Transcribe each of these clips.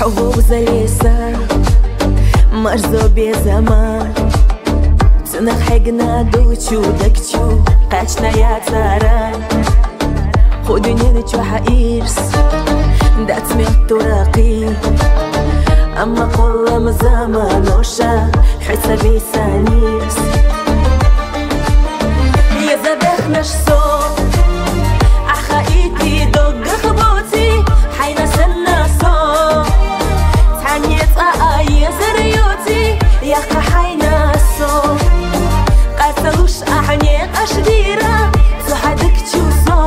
حبوب залеса, مرزو بی زمان تنخ حقنا دوچو دكچو قاچنا يا تاران خودني نجو حئيرس دات من تراقي اما قول مزامان وشا حسابي سانيس يا زبخ نش صوت اخايتي دوق خبوتي حين سنا صوت تعنيت اي زريوتي يا حين صوت قاتلوش احني اشديره صحدك تشوصو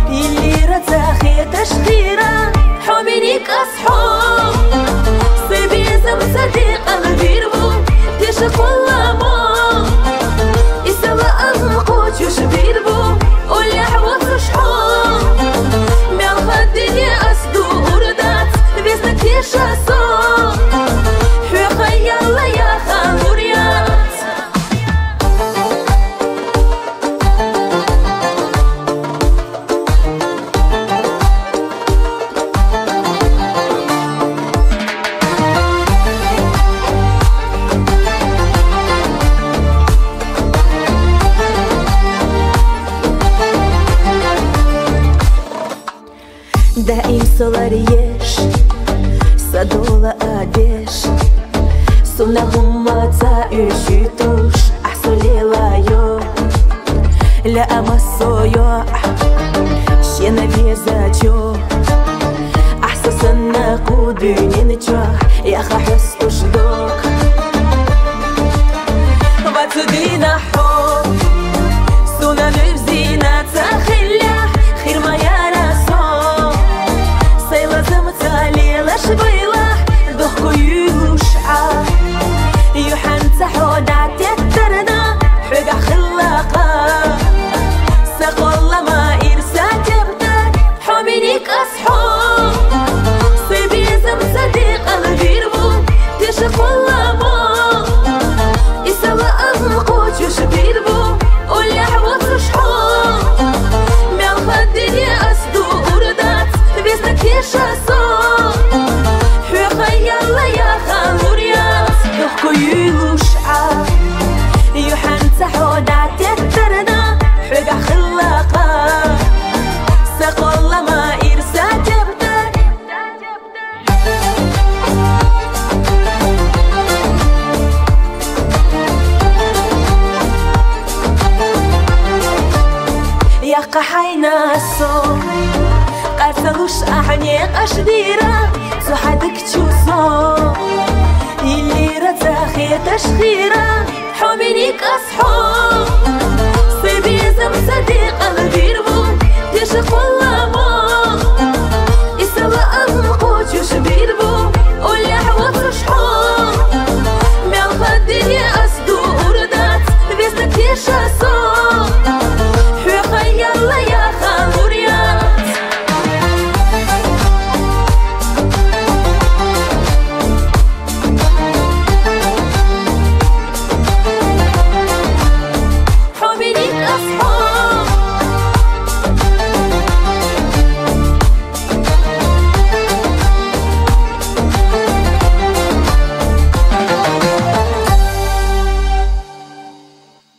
يلي رتاخي تشديره حومينيك اصحاب صيبي زم صديق الغيربو تشق والله ما يسوى القوت يشبيربو ولا حوض شحاب من الدنيا اسدو وردات بيزنك يشاسو حوخي الله يا خالوريات دائم صغريش صدولة أديش سنهم ما تعيشتوش أحسن ليلايو لا أمسويو شينا بيزاتيو أحسن سنة قوديني نجوح يا خحستوش دوك وبتدينا حب سنة بزينة تخليح خير ما شبيله ضحكو يوشعه يوحن تحودات يترنا حقا خلاقه سقول ما إرسا تبتك حومينيك أصحاب صيبي زم صديق الغيربو تشق والله ما يسوى القوت يشبيربو ولا حوض شحاب من الدنيا أسدو وردات بيزنك يشاسو يوحن تحودات يترنا حقا خلاقه سقول ما إرسا تبتك يا قحينا الصوت قاتلوش أحنيق أشديرة صحدك تشوصو يلي رتاخي تشخيره حومينيك أصحاب صيبي زم صديق الغيربو تشق والله ما يسوى القوت يشبيربو ولا حوض شحاب من الدنيا أسدو وردات بيزنك يشاسو حوخي الله يا خالوريات حومينيك أصحاب